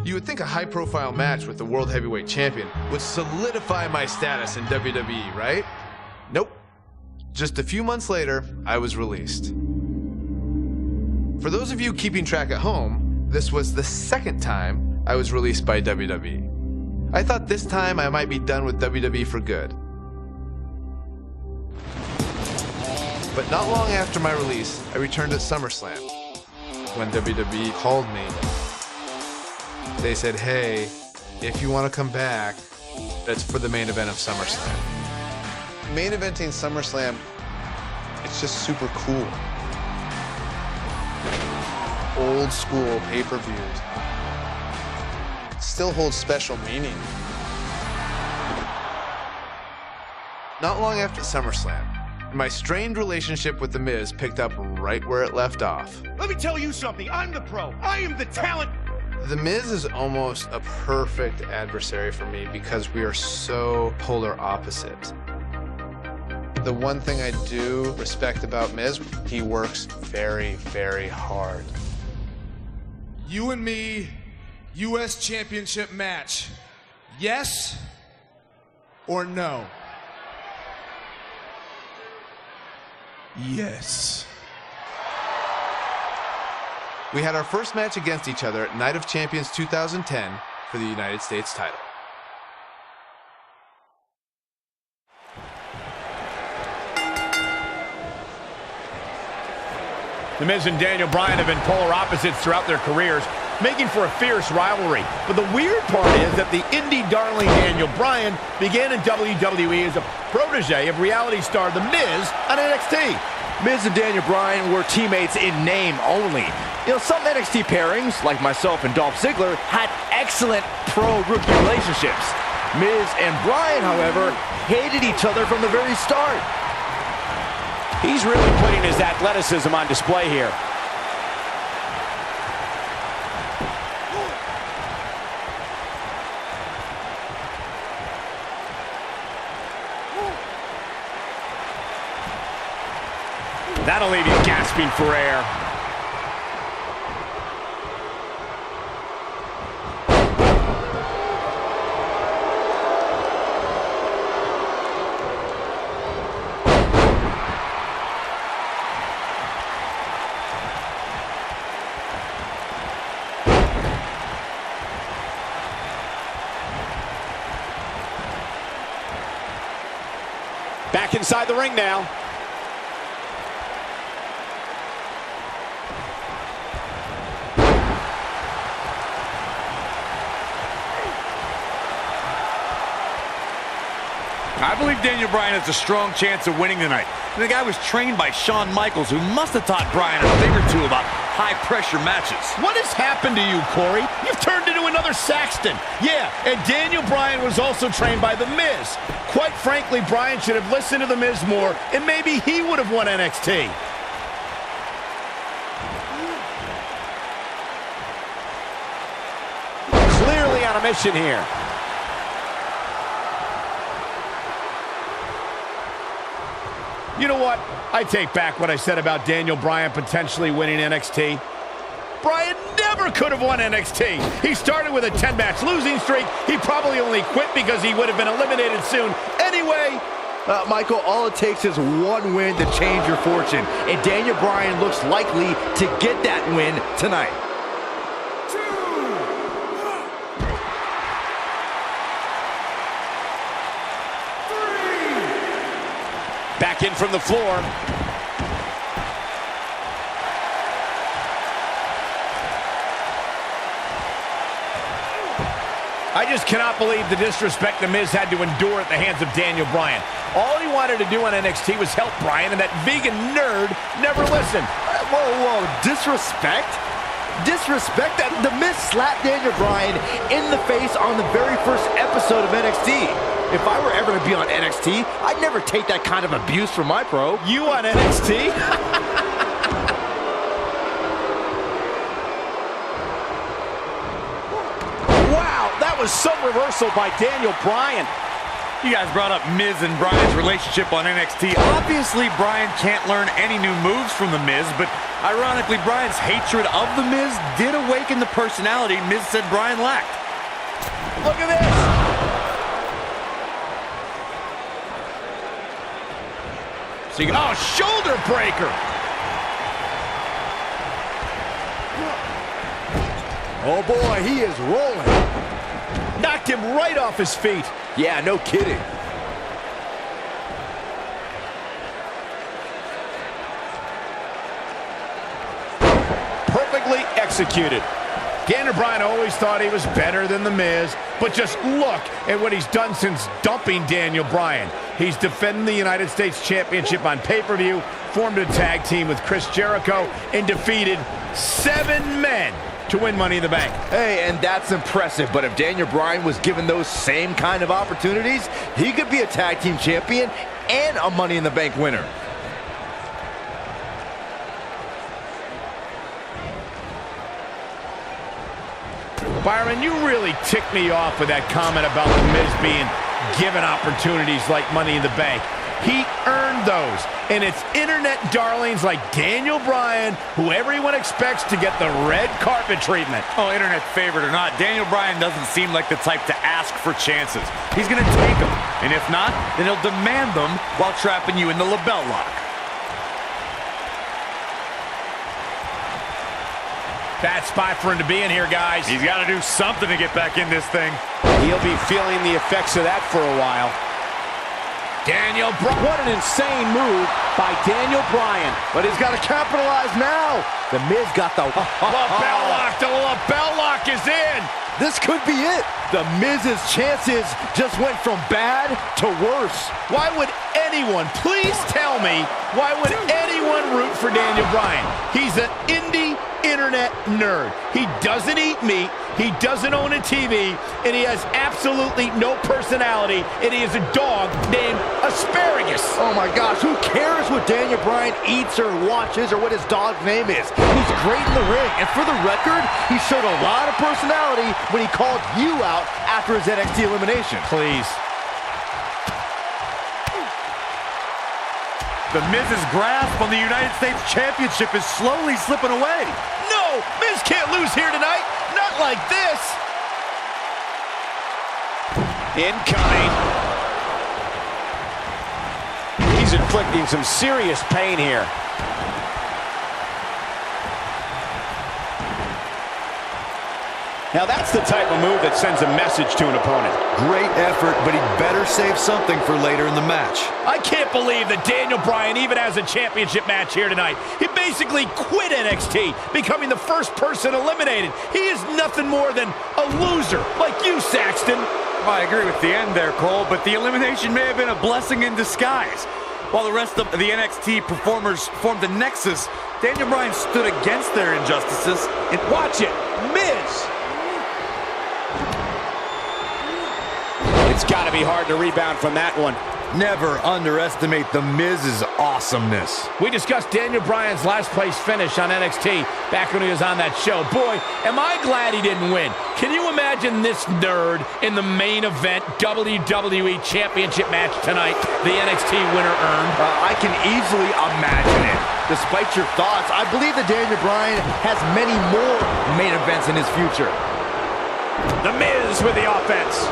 You would think a high-profile match with the World Heavyweight Champion would solidify my status in WWE, right? Nope. Just a few months later, I was released. For those of you keeping track at home, this was the second time I was released by WWE. I thought this time I might be done with WWE for good. But not long after my release, I returned at SummerSlam. When WWE called me, they said, hey, if you want to come back, that's for the main event of SummerSlam. Main eventing SummerSlam, it's just super cool. Old school pay-per-views still holds special meaning. Not long after SummerSlam, my strained relationship with The Miz picked up right where it left off. Let me tell you something, I'm the pro, I am the talent. The Miz is almost a perfect adversary for me because we are so polar opposite. The one thing I do respect about Miz, he works very, very hard. You and me, U.S. Championship match. Yes or no? Yes. We had our first match against each other at Night of Champions 2010 for the United States title. The Miz and Daniel Bryan have been polar opposites throughout their careers, making for a fierce rivalry. But the weird part is that the indie darling Daniel Bryan began in WWE as a protege of reality star The Miz on NXT. Miz and Daniel Bryan were teammates in name only. You know, some NXT pairings, like myself and Dolph Ziggler, had excellent pro-rookie relationships. Miz and Bryan, however, hated each other from the very start. He's really putting his athleticism on display here. That'll leave you gasping for air. Back inside the ring now. I believe Daniel Bryan has a strong chance of winning tonight. And the guy was trained by Shawn Michaels, who must have taught Bryan a thing or two about high-pressure matches. What has happened to you, Corey? You've turned into another Saxton. Yeah, and Daniel Bryan was also trained by The Miz. Quite frankly, Bryan should have listened to The Miz more, and maybe he would have won NXT. Clearly on a mission here. You know what? I take back what I said about Daniel Bryan potentially winning NXT. Bryan never could have won NXT. He started with a 10-match losing streak. He probably only quit because he would have been eliminated soon. Anyway, Michael, all it takes is one win to change your fortune, and Daniel Bryan looks likely to get that win tonight. Back in from the floor. I just cannot believe the disrespect The Miz had to endure at the hands of Daniel Bryan. All he wanted to do on NXT was help Bryan, and that vegan nerd never listened. Whoa, disrespect? Disrespect? The Miz slapped Daniel Bryan in the face on the very first episode of NXT. If I were ever to be on NXT, I'd never take that kind of abuse from my pro. You on NXT? Wow, that was some reversal by Daniel Bryan. You guys brought up Miz and Bryan's relationship on NXT. Obviously, Bryan can't learn any new moves from The Miz, but ironically, Bryan's hatred of The Miz did awaken the personality Miz said Bryan lacked. Look at this! Oh, shoulder breaker! Oh boy, he is rolling. Knocked him right off his feet. Yeah, no kidding. Perfectly executed. Daniel Bryan always thought he was better than The Miz, but just look at what he's done since dumping Daniel Bryan. He's defending the United States Championship on pay-per-view, formed a tag team with Chris Jericho, and defeated 7 men to win Money in the Bank. Hey, and that's impressive, but if Daniel Bryan was given those same kind of opportunities, he could be a tag team champion and a Money in the Bank winner. Byron, you really ticked me off with that comment about The Miz being given opportunities like Money in the Bank. He earned those, and it's internet darlings like Daniel Bryan who everyone expects to get the red carpet treatment. Oh, internet favorite or not, Daniel Bryan doesn't seem like the type to ask for chances. He's going to take them, and if not, then he'll demand them while trapping you in the label lock. Bad spot for him to be in here, guys. He's got to do something to get back in this thing. He'll be feeling the effects of that for a while. Daniel Bryan. What an insane move by Daniel Bryan. But he's got to capitalize now. The Miz got the Lapel lock. The lapel lock is in. This could be it. The Miz's chances just went from bad to worse. Why would anyone, please tell me, why would anyone root for Daniel Bryan? He's an indie internet nerd. He doesn't eat meat, he doesn't own a TV, and he has absolutely no personality, and he is a dog named Asparagus. Oh my gosh, who cares what Daniel Bryan eats or watches or what his dog's name is? He's great in the ring, and for the record, he showed a lot of personality when he called you out after his NXT elimination. Please. The Miz's grasp on the United States Championship is slowly slipping away. No, Miz can't lose here tonight. Not like this. Incoming. He's inflicting some serious pain here. Now that's the type of move that sends a message to an opponent. Great effort, but he'd better save something for later in the match. I can't believe that Daniel Bryan even has a championship match here tonight. He basically quit NXT, becoming the first person eliminated. He is nothing more than a loser, like you, Saxton. I agree with the end there, Cole, but the elimination may have been a blessing in disguise. While the rest of the NXT performers formed a nexus, Daniel Bryan stood against their injustices. And watch it, Miz. It's got to be hard to rebound from that one. Never underestimate the Miz's awesomeness. We discussed Daniel Bryan's last place finish on NXT back when he was on that show. Boy, am I glad he didn't win. Can you imagine this nerd in the main event WWE Championship match tonight the NXT winner earned? I can easily imagine it. Despite your thoughts, I believe that Daniel Bryan has many more main events in his future. The Miz with the offense.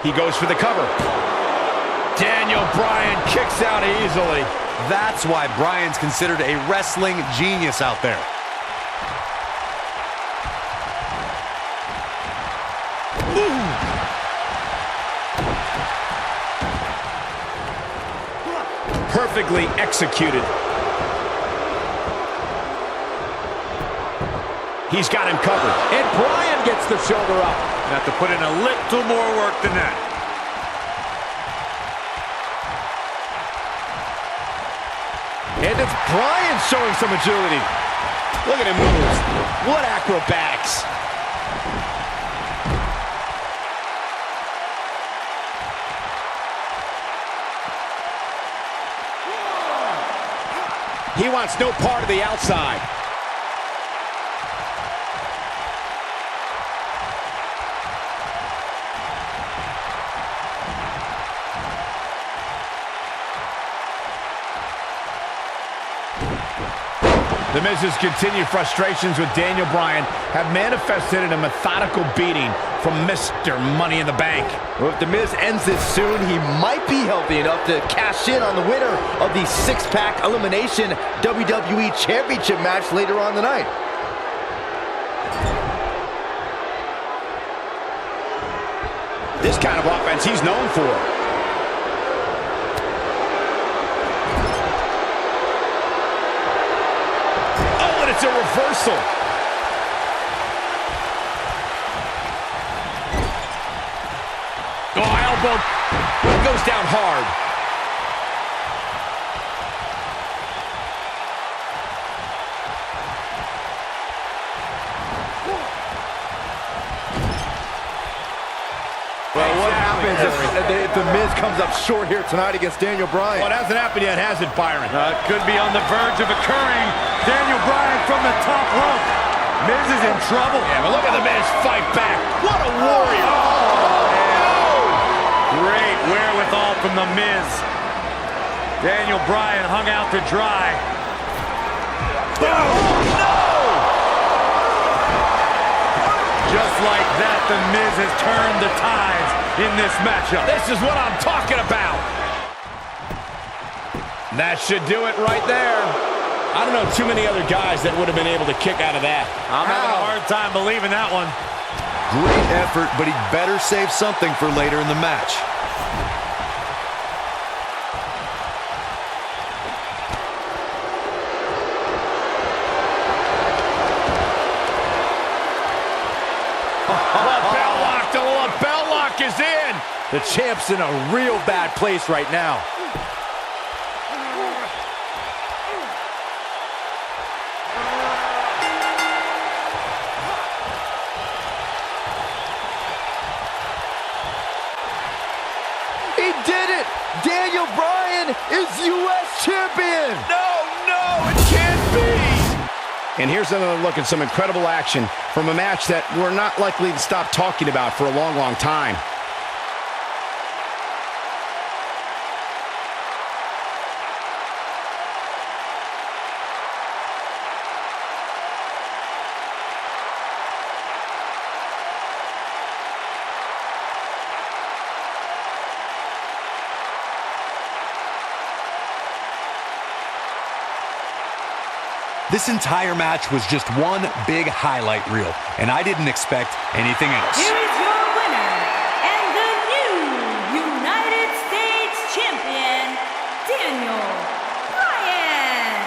He goes for the cover. Daniel Bryan kicks out easily. That's why Bryan's considered a wrestling genius out there. Ooh. Perfectly executed. He's got him covered. And Bryan gets the shoulder up. Have to put in a little more work than that. And it's Bryan showing some agility. Look at him move. What acrobatics. He wants no part of the outside. The Miz's continued frustrations with Daniel Bryan have manifested in a methodical beating from Mr. Money in the Bank. Well, if The Miz ends this soon, he might be healthy enough to cash in on the winner of the six-pack elimination WWE Championship match later on tonight. This kind of offense he's known for. It's a reversal. Oh, elbow. It goes down hard. Well, what happens if The Miz comes up short here tonight against Daniel Bryan? Well, it hasn't happened yet, has it, Byron? It could be on the verge of occurring. Daniel Bryan from the top rope. Miz is in trouble. Yeah, but look at The Miz fight back. What a warrior. Great wherewithal from The Miz. Daniel Bryan hung out to dry. Just like that, The Miz has turned the tides in this matchup. This is what I'm talking about. That should do it right there. I don't know too many other guys that would have been able to kick out of that. I'm having a hard time believing that one. Great effort, but he better save something for later in the match. Is in. The champ's in a real bad place right now. He did it! Daniel Bryan is U.S. champion! No, it can't be! And here's another look at some incredible action from a match that we're not likely to stop talking about for a long, long time. This entire match was just one big highlight reel, and I didn't expect anything else. Here is your winner, and the new United States Champion, Daniel Bryan.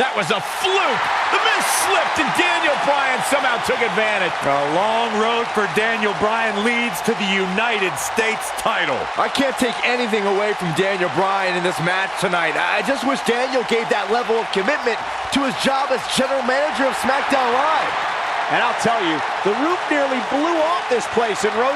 That was a fluke. The Miz slipped, and Daniel Bryan somehow took advantage. A long road for Daniel Bryan leads to the United States title. I can't take anything away from Daniel Bryan in this match tonight. I just wish Daniel gave that level of commitment to his job as general manager of SmackDown Live. And I'll tell you, the roof nearly blew off this place in Rose.